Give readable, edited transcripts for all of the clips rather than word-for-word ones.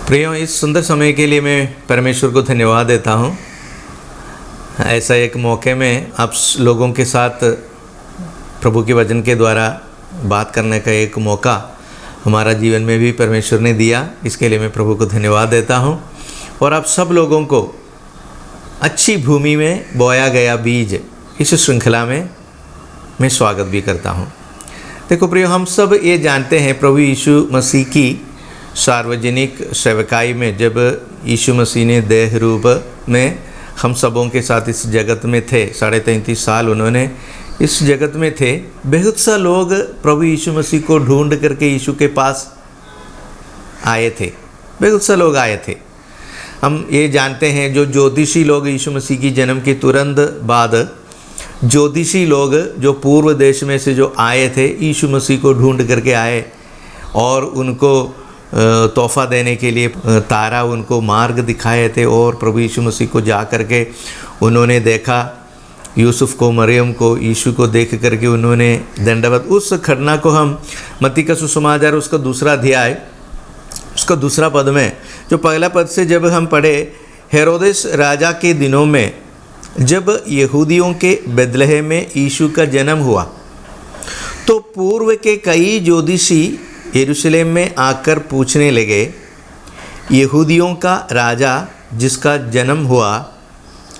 प्रियो, इस सुंदर समय के लिए मैं परमेश्वर को धन्यवाद देता हूँ। ऐसा एक मौके में आप लोगों के साथ प्रभु के वचन के द्वारा बात करने का एक मौका हमारा जीवन में भी परमेश्वर ने दिया। इसके लिए मैं प्रभु को धन्यवाद देता हूँ। और आप सब लोगों को अच्छी भूमि में बोया गया बीज इस श्रृंखला में मैं स्वागत भी करता हूँ। देखो प्रियो, हम सब ये जानते हैं प्रभु यीशु मसीह की सार्वजनिक सेवकाई में जब यीशु मसीह ने देह रूप में हम सबों के साथ इस जगत में थे, 33.5 साल उन्होंने इस जगत में थे। बहुत सा लोग प्रभु यीशु मसीह को ढूंढ करके यीशु के पास आए थे, बहुत सा लोग आए थे। हम ये जानते हैं जो ज्योतिषी लोग यीशु मसीह की जन्म के तुरंत बाद ज्योतिषी लोग जो पूर्व देश में से जो आए थे, यीशु मसीह को ढूंढ करके आए और उनको तोहफ़ा देने के लिए तारा उनको मार्ग दिखाए थे। और प्रभु यीशु मसीह को जा कर के उन्होंने देखा, यूसुफ को, मरियम को, यीशु को देख करके उन्होंने दंडवत। उस घटना को हम मत्ती का सुसमाचार उसका दूसरा अध्याय उसका दूसरा पद में जो पहला पद से जब हम पढ़े, हेरोदेस राजा के दिनों में जब यहूदियों के बेथलेहम में यीशु का जन्म हुआ तो पूर्व के कई ज्योतिषी यरूशलेम में आकर पूछने लगे, यहूदियों का राजा जिसका जन्म हुआ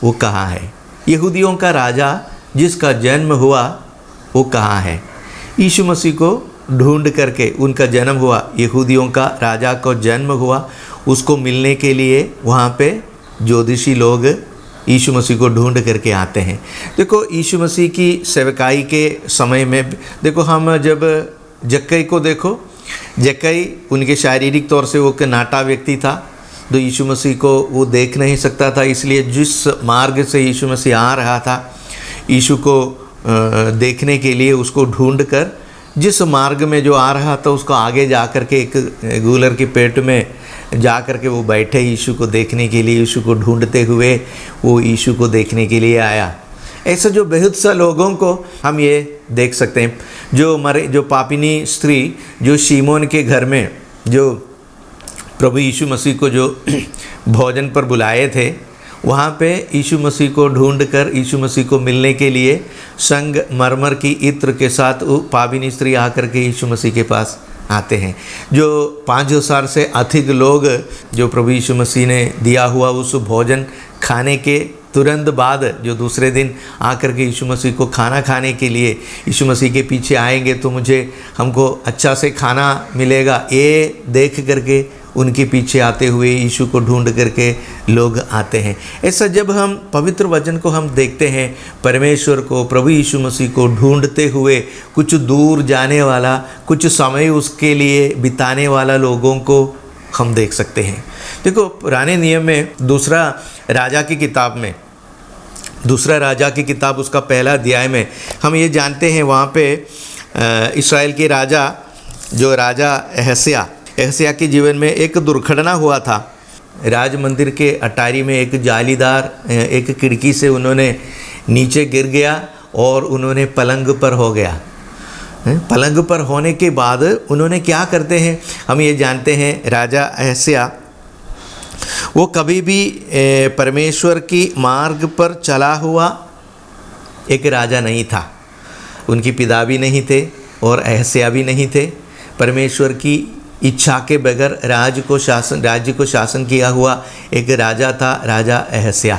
वो कहाँ है? यहूदियों का राजा जिसका जन्म हुआ वो कहाँ है? यीशु मसीह को ढूंढ करके उनका जन्म हुआ, यहूदियों का राजा को जन्म हुआ, उसको मिलने के लिए वहाँ पे ज्योतिषी लोग यीशु मसीह को ढूंढ करके आते हैं। देखो, यीशु मसीह की सेवकाई के समय में देखो, हम जब जक्कई को देखो, जक्कई उनके शारीरिक तौर से वो एक नाटा व्यक्ति था, तो यीशु मसीह को वो देख नहीं सकता था। इसलिए जिस मार्ग से यीशु मसीह आ रहा था, यीशु को देखने के लिए उसको ढूंढ कर जिस मार्ग में जो आ रहा था उसको आगे जा कर के एक गूलर के पेट में जा कर के वो बैठे यीशु को देखने के लिए, यीशु को ढूंढते हुए वो यीशु को देखने के लिए आया। ऐसा जो बहुत सा लोगों को हम ये देख सकते हैं। जो पापिनी स्त्री जो शीमोन के घर में जो प्रभु यीशु मसीह को जो भोजन पर बुलाए थे, वहाँ पे यीशु मसीह को ढूंढकर यीशु मसीह को मिलने के लिए संगमरमर की इत्र के साथ वो पापिनी स्त्री आकर के यीशु मसीह के पास आते हैं। जो 5,000 से अधिक लोग जो प्रभु यीशु मसीह ने दिया हुआ उस भोजन खाने के तुरंत बाद जो दूसरे दिन आकर के यीशु मसीह को खाना खाने के लिए यीशु मसीह के पीछे आएंगे तो हमको अच्छा से खाना मिलेगा, ये देख करके उनके पीछे आते हुए यीशु को ढूंढ करके लोग आते हैं। ऐसा जब हम पवित्र वचन को हम देखते हैं, परमेश्वर को, प्रभु यीशु मसीह को ढूंढते हुए कुछ दूर जाने वाला, कुछ समय उसके लिए बिताने वाला लोगों को हम देख सकते हैं। देखो, पुराने नियम में दूसरा राजा की किताब उसका पहला अध्याय में हम ये जानते हैं, वहाँ पे इस्राएल के राजा जो राजा एहस्या के जीवन में एक दुर्घटना हुआ था। राज मंदिर के अटारी में एक जालीदार एक खिड़की से उन्होंने नीचे गिर गया और उन्होंने पलंग पर हो गया। पलंग पर होने के बाद उन्होंने क्या करते हैं हम ये जानते हैं, राजा एहस्या वो कभी भी परमेश्वर की मार्ग पर चला हुआ एक राजा नहीं था। उनके पिता भी नहीं थे और एहस्या भी नहीं थे। परमेश्वर की इच्छा के बगैर राज्य को शासन किया हुआ एक राजा था, राजा एहस्या।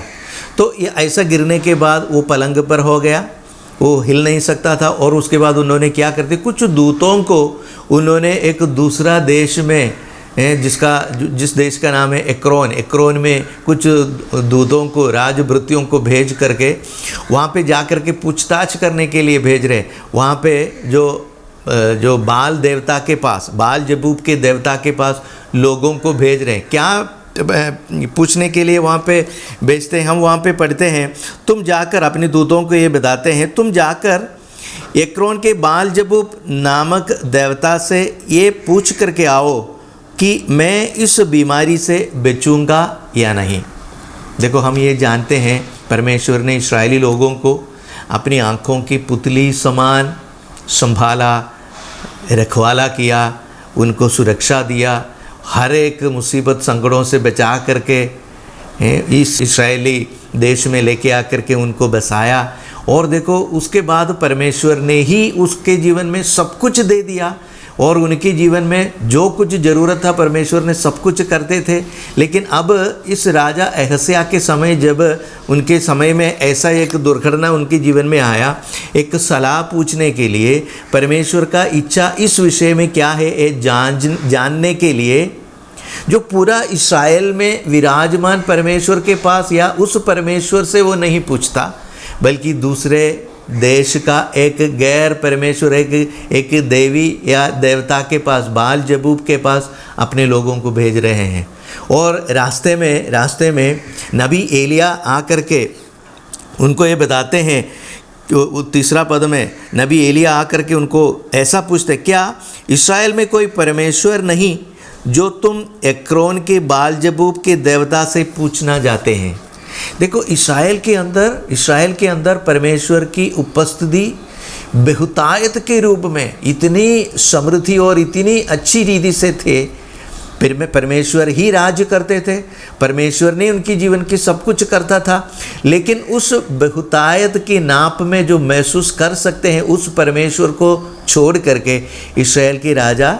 तो ये ऐसा गिरने के बाद वो पलंग पर हो गया, वो हिल नहीं सकता था। और उसके बाद उन्होंने क्या करते, कुछ दूतों को उन्होंने एक दूसरा देश में जिस देश का नाम है एक्रोन में कुछ दूतों को, राजभृत्यों को भेज करके वहाँ पे जा कर के पूछताछ करने के लिए भेज रहे। वहाँ पे जो बाल देवता के पास, बाल जबूब के देवता के पास लोगों को भेज रहे हैं। क्या पूछने के लिए वहाँ पे भेजते हैं? हम वहाँ पे पढ़ते हैं, तुम जाकर अपने दूतों को ये बताते हैं, तुम जाकर एक्रोन के बाल जबूब नामक देवता से ये पूछ करके आओ कि मैं इस बीमारी से बचूंगा या नहीं। देखो, हम ये जानते हैं परमेश्वर ने इस्राएली लोगों को अपनी आँखों की पुतली समान संभाला, रखवाला किया, उनको सुरक्षा दिया। हर एक मुसीबत संकटों से बचा करके इस इस्राएली देश में लेके आकर के उनको बसाया। और देखो उसके बाद परमेश्वर ने ही उसके जीवन में सब कुछ दे दिया और उनके जीवन में जो कुछ ज़रूरत था परमेश्वर ने सब कुछ करते थे। लेकिन अब इस राजा अहस्या के समय, जब उनके समय में ऐसा एक दुर्घटना उनके जीवन में आया, एक सलाह पूछने के लिए परमेश्वर का इच्छा इस विषय में क्या है ये जानने के लिए, जो पूरा इस्राएल में विराजमान परमेश्वर के पास या उस परमेश्वर से वो नहीं पूछता, बल्कि दूसरे देश का एक गैर परमेश्वर, एक देवी या देवता के पास, बाल जबूब के पास अपने लोगों को भेज रहे हैं। और रास्ते में नबी एलिया आकर के उनको ये बताते हैं, 3 पद में नबी एलिया आकर के उनको ऐसा पूछते, क्या इस्राएल में कोई परमेश्वर नहीं जो तुम एक्रोन के बाल जबूब के देवता से पूछना जाते हैं। देखो इस्राएल के अंदर परमेश्वर की उपस्थिति बहुतायत के रूप में इतनी समृद्धि और इतनी अच्छी रीति से थे। फिर में परमेश्वर ही राज्य करते थे, परमेश्वर ने उनकी जीवन की सब कुछ करता था। लेकिन उस बहुतायत की नाप में जो महसूस कर सकते हैं, उस परमेश्वर को छोड़ करके इस्राएल के राजा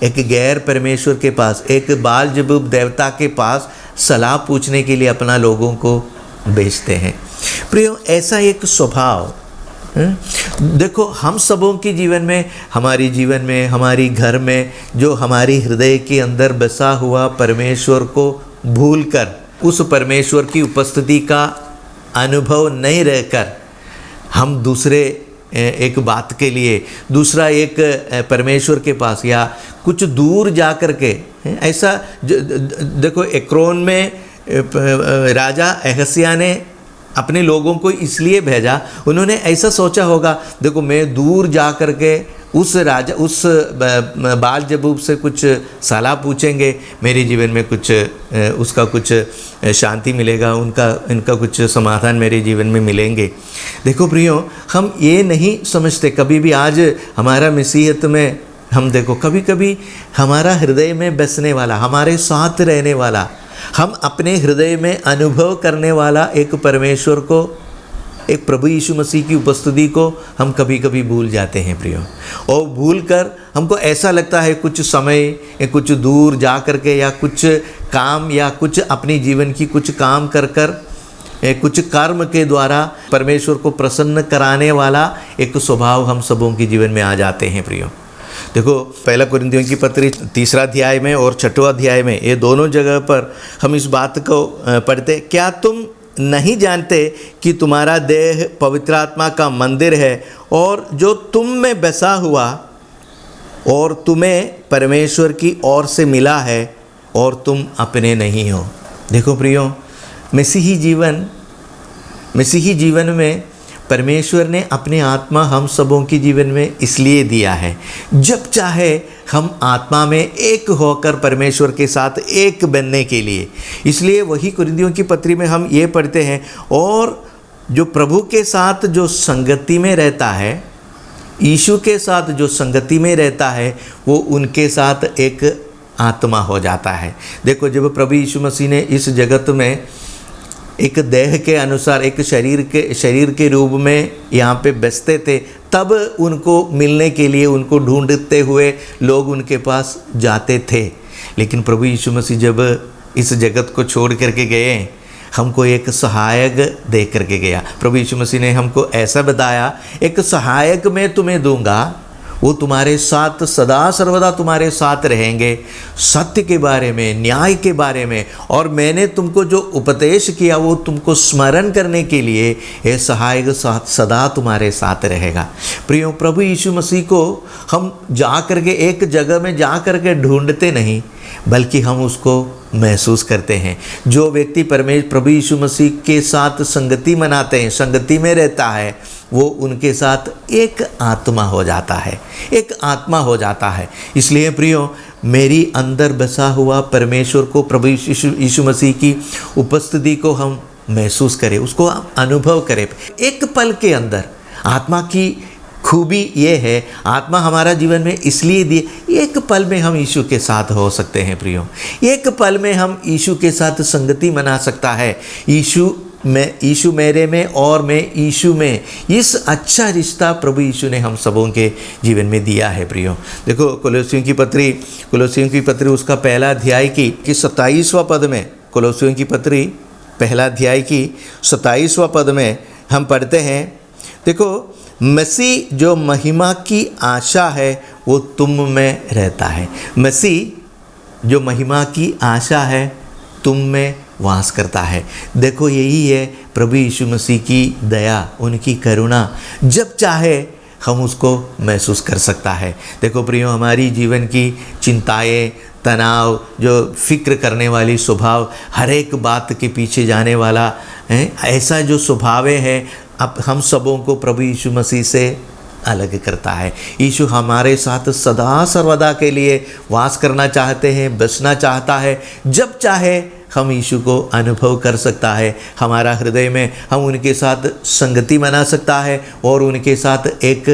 एक गैर परमेश्वर के पास, एक बाल जबूब देवता के पास सलाह पूछने के लिए अपना लोगों को भेजते हैं। प्रियो, ऐसा एक स्वभाव देखो हम सबों के जीवन में, हमारी जीवन में, हमारी घर में, जो हमारी हृदय के अंदर बसा हुआ परमेश्वर को भूलकर, उस परमेश्वर की उपस्थिति का अनुभव नहीं रहकर हम दूसरे एक बात के लिए, दूसरा एक परमेश्वर के पास या कुछ दूर जा कर के, ऐसा देखो एक्रोन में राजा अहस्या ने अपने लोगों को इसलिए भेजा, उन्होंने ऐसा सोचा होगा, देखो मैं दूर जा कर के उस बाल जबूब से कुछ सलाह पूछेंगे, मेरे जीवन में कुछ उसका कुछ शांति मिलेगा, इनका कुछ समाधान मेरे जीवन में मिलेंगे। देखो प्रियो, हम ये नहीं समझते कभी भी, आज हमारा मसीहत में हम देखो कभी कभी हमारा हृदय में बसने वाला, हमारे साथ रहने वाला, हम अपने हृदय में अनुभव करने वाला एक परमेश्वर को, एक प्रभु यीशु मसीह की उपस्थिति को हम कभी कभी भूल जाते हैं प्रियो। और भूल कर हमको ऐसा लगता है कुछ समय या कुछ दूर जा कर के या कुछ काम या कुछ अपनी जीवन की कुछ काम कर कुछ कर्म के द्वारा परमेश्वर को प्रसन्न कराने वाला एक स्वभाव हम सबों के जीवन में आ जाते हैं प्रियो। देखो 1 कुरिन्थियों की पत्री 3 अध्याय में और 6 अध्याय में, ये दोनों जगह पर हम इस बात को पढ़ते, क्या तुम नहीं जानते कि तुम्हारा देह पवित्र आत्मा का मंदिर है और जो तुम में बसा हुआ और तुम्हें परमेश्वर की ओर से मिला है और तुम अपने नहीं हो। देखो प्रियो, मसीही जीवन में परमेश्वर ने अपनी आत्मा हम सबों के जीवन में इसलिए दिया है, जब चाहे हम आत्मा में एक होकर परमेश्वर के साथ एक बनने के लिए। इसलिए वही कुरिन्थियों की पत्री में हम ये पढ़ते हैं, और जो प्रभु के साथ जो संगति में रहता है, यीशु के साथ जो संगति में रहता है, वो उनके साथ एक आत्मा हो जाता है। देखो जब प्रभु यीशु मसीह ने इस जगत में एक देह के अनुसार, एक शरीर के रूप में यहाँ पे बसते थे, तब उनको मिलने के लिए, उनको ढूंढते हुए लोग उनके पास जाते थे। लेकिन प्रभु यीशु मसीह जब इस जगत को छोड़ करके गए, हमको एक सहायक दे करके गया। प्रभु यीशु मसीह ने हमको ऐसा बताया, एक सहायक मैं तुम्हें दूंगा, वो तुम्हारे साथ सदा सर्वदा तुम्हारे साथ रहेंगे, सत्य के बारे में, न्याय के बारे में, और मैंने तुमको जो उपदेश किया वो तुमको स्मरण करने के लिए ये सहायक सदा तुम्हारे साथ रहेगा। प्रियो, प्रभु यीशु मसीह को हम जा करके एक जगह में जा करके ढूंढते नहीं, बल्कि हम उसको महसूस करते हैं। जो व्यक्ति प्रभु यीशु मसीह के साथ संगति मनाते हैं, संगति में रहता है, वो उनके साथ एक आत्मा हो जाता है, एक आत्मा हो जाता है। इसलिए प्रियो, मेरी अंदर बसा हुआ परमेश्वर को, प्रभु यीशु मसीह की उपस्थिति को हम महसूस करें, उसको अनुभव करें। एक पल के अंदर आत्मा की खूबी ये है, आत्मा हमारा जीवन में इसलिए दी, एक पल में हम यीशु के साथ हो सकते हैं प्रियो। एक पल में हम यीशु के साथ संगति मना सकता है। यीशु मेरे में और मैं यीशु में, इस अच्छा रिश्ता प्रभु यीशु ने हम सबों के जीवन में दिया है प्रियो। देखो कोलोसियों की पत्री उसका पहला अध्याय की 27वां पद में, कोलोसियों की पत्री पहला अध्याय की 27वां पद में हम पढ़ते हैं, देखो मसीह जो महिमा की आशा है वो तुम में रहता है। मसीह जो महिमा की आशा है तुम में वास करता है। देखो यही है प्रभु यीशु मसीह की दया, उनकी करुणा, जब चाहे हम उसको महसूस कर सकता है। देखो प्रियो, हमारी जीवन की चिंताएं, तनाव, जो फिक्र करने वाली स्वभाव, हर एक बात के पीछे जाने वाला ऐसा जो स्वभाव है, अब हम सबों को प्रभु यीशु मसीह से अलग करता है। यीशु हमारे साथ सदा सर्वदा के लिए वास करना चाहते हैं, बसना चाहता है। जब चाहे हम यीशु को अनुभव कर सकता है, हमारा हृदय में हम उनके साथ संगति मना सकता है और उनके साथ एक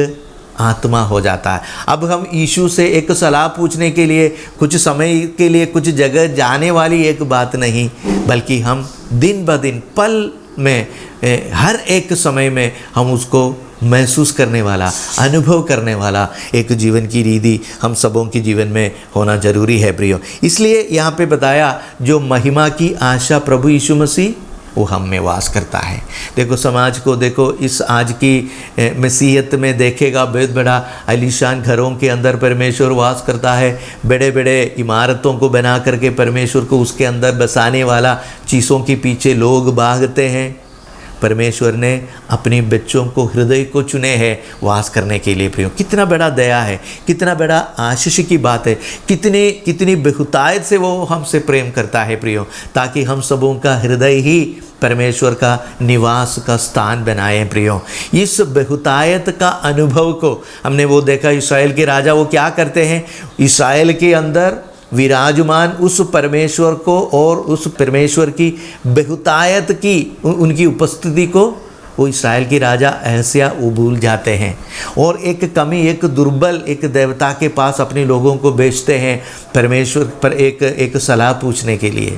आत्मा हो जाता है। अब हम यीशु से एक सलाह पूछने के लिए, कुछ समय के लिए कुछ जगह जाने वाली एक बात नहीं, बल्कि हम दिन ब दिन, पल में, हर एक समय में हम उसको महसूस करने वाला, अनुभव करने वाला एक जीवन की रीति हम सबों के जीवन में होना जरूरी है प्रियो। इसलिए यहाँ पे बताया, जो महिमा की आशा प्रभु यीशु मसीह वो हम में वास करता है। देखो समाज को, देखो इस आज की मसीहत में देखेगा, बहुत बड़ा आलीशान घरों के अंदर परमेश्वर वास करता है। बड़े बड़े इमारतों को बना करके परमेश्वर को उसके अंदर बसाने वाला चीज़ों के पीछे लोग भागते हैं। परमेश्वर ने अपने बच्चों को, हृदय को चुने हैं वास करने के लिए प्रियो। कितना बड़ा दया है, कितना बड़ा आशीष की बात है, कितनी बहुतायत से वो हमसे प्रेम करता है प्रियो, ताकि हम सबों का हृदय ही परमेश्वर का निवास का स्थान बनाए प्रियो। इस बहुतायत का अनुभव को हमने वो देखा, इस्राएल के राजा वो क्या करते हैं, इस्राएल के अंदर विराजमान उस परमेश्वर को और उस परमेश्वर की बहुतायत की उनकी उपस्थिति को वो इस्राएल के राजा ऐसा भूल जाते हैं और एक कमी, एक दुर्बल, एक देवता के पास अपने लोगों को भेजते हैं परमेश्वर पर एक सलाह पूछने के लिए।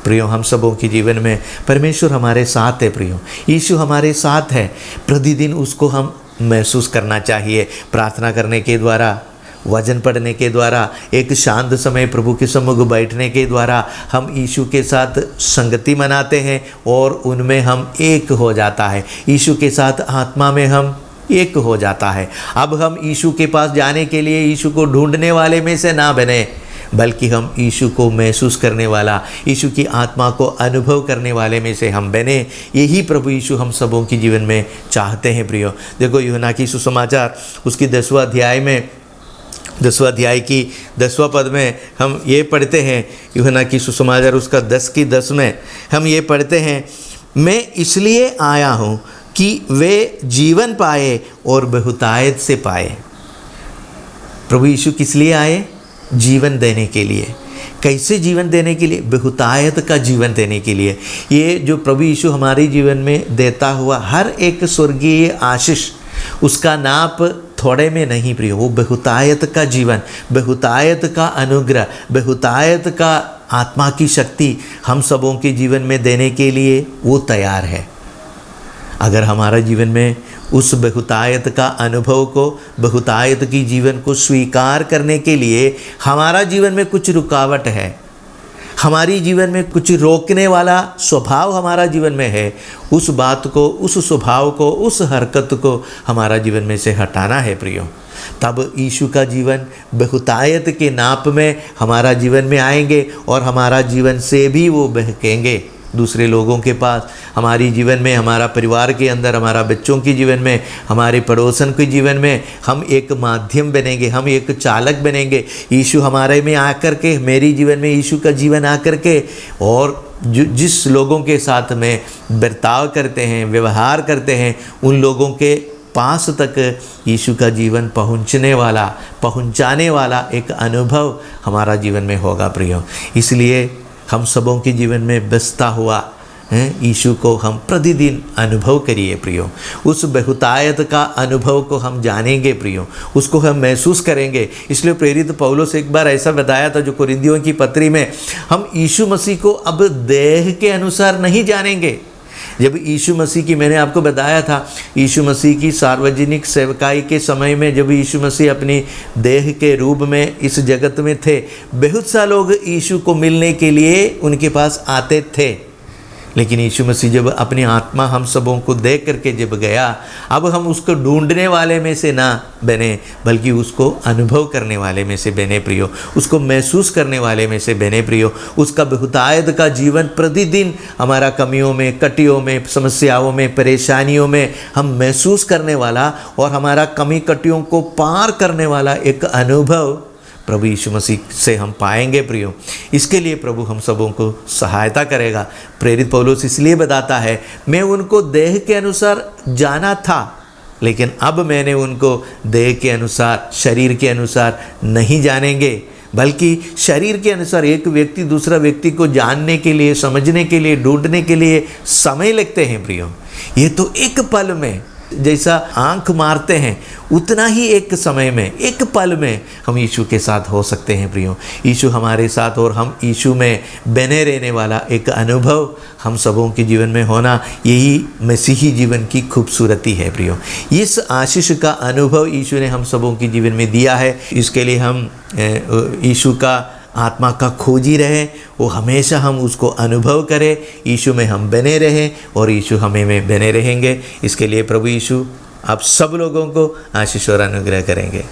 प्रियो, हम सबों के जीवन में परमेश्वर हमारे साथ है प्रियो, यीशु हमारे साथ है। प्रतिदिन उसको हम महसूस करना चाहिए, प्रार्थना करने के द्वारा, वचन पढ़ने के द्वारा, एक शांत समय प्रभु के सम्मुख बैठने के द्वारा हम यीशु के साथ संगति मनाते हैं और उनमें हम एक हो जाता है। यीशु के साथ आत्मा में हम एक हो जाता है। अब हम यीशु के पास जाने के लिए यीशु को ढूंढने वाले में से ना बने, बल्कि हम यीशु को महसूस करने वाला, यीशु की आत्मा को अनुभव करने वाले में से हम बने। यही प्रभु यीशु हम सबों के जीवन में चाहते हैं प्रियो। देखो यूहन्ना की सुसमाचार उसकी 10वां अध्याय में, 10वां अध्याय की 10वां पद में हम ये पढ़ते हैं, यूहन्ना की सुसमाचार उसका 10 में हम ये पढ़ते हैं, मैं इसलिए आया हूँ कि वे जीवन पाए और बहुतायत से पाए। प्रभु यीशु किस लिए आए? जीवन देने के लिए। कैसे जीवन देने के लिए? बहुतायत का जीवन देने के लिए। ये जो प्रभु यीशु हमारे जीवन में देता हुआ हर एक स्वर्गीय आशीष, उसका नाप थोड़े में नहीं प्रिय, वो बहुतायत का जीवन, बहुतायत का अनुग्रह, बहुतायत का आत्मा की शक्ति हम सबों के जीवन में देने के लिए वो तैयार है। अगर हमारा जीवन में उस बहुतायत का अनुभव को, बहुतायत की जीवन को स्वीकार करने के लिए हमारा जीवन में कुछ रुकावट है, हमारी जीवन में कुछ रोकने वाला स्वभाव हमारा जीवन में है, उस बात को, उस स्वभाव को, उस हरकत को हमारा जीवन में से हटाना है प्रियो। तब यीशु का जीवन बहुतायत के नाप में हमारा जीवन में आएंगे और हमारा जीवन से भी वो बहकेंगे दूसरे लोगों के पास। हमारी जीवन में, हमारा परिवार के अंदर, हमारा बच्चों के जीवन में, हमारे पड़ोसन के जीवन में हम एक माध्यम बनेंगे, हम एक चालक बनेंगे। यीशु हमारे में आकर के, मेरी जीवन में यीशु का जीवन आकर के, और जिस लोगों के साथ में बर्ताव करते हैं, व्यवहार करते हैं, उन लोगों के पास तक यीशु का जीवन पहुंचाने वाला एक अनुभव हमारा जीवन में होगा प्रियो। इसलिए हम सबों के जीवन में बसता हुआ यीशु को हम प्रतिदिन अनुभव करिए प्रियो। उस बहुतायत का अनुभव को हम जानेंगे प्रियो, उसको हम महसूस करेंगे। इसलिए प्रेरित पौलुस एक बार ऐसा बताया था जो कुरिन्थियों की पत्री में, हम यीशु मसीह को अब देह के अनुसार नहीं जानेंगे। जब यीशु मसीह की, मैंने आपको बताया था, यीशु मसीह की सार्वजनिक सेवकाई के समय में जब यीशु मसीह अपनी देह के रूप में इस जगत में थे, बहुत सा लोग यीशु को मिलने के लिए उनके पास आते थे। लेकिन यीशु मसीह जब अपनी आत्मा हम सबों को देख करके जब गया, अब हम उसको ढूंढने वाले में से ना बने, बल्कि उसको अनुभव करने वाले में से बने प्रियो, उसको महसूस करने वाले में से बने प्रियो। उसका बहुतायत का जीवन प्रतिदिन हमारा कमियों में, कटियों में, समस्याओं में, परेशानियों में हम महसूस करने वाला और हमारा कमी कटियों को पार करने वाला एक अनुभव प्रभु यीशु मसीह से हम पाएंगे प्रियो। इसके लिए प्रभु हम सबों को सहायता करेगा। प्रेरित पौलुस इसलिए बताता है, मैं उनको देह के अनुसार जाना था, लेकिन अब मैंने उनको देह के अनुसार, शरीर के अनुसार नहीं जानेंगे, बल्कि शरीर के अनुसार। एक व्यक्ति दूसरा व्यक्ति को जानने के लिए, समझने के लिए, ढूंढने के लिए समय लगते हैं प्रियो। ये तो एक पल में, जैसा आंख मारते हैं उतना ही एक समय में, एक पल में हम यीशु के साथ हो सकते हैं प्रियो। यीशु हमारे साथ और हम यीशु में बने रहने वाला एक अनुभव हम सबों के जीवन में होना, यही मसीही जीवन की खूबसूरती है प्रियो। इस आशीष का अनुभव यीशु ने हम सबों के जीवन में दिया है। इसके लिए हम यीशु का आत्मा का खोजी रहे, वो हमेशा हम उसको अनुभव करें, यीशु में हम बने रहें और यीशु हमें में बने रहेंगे। इसके लिए प्रभु यीशु आप सब लोगों को आशीष और अनुग्रह करेंगे।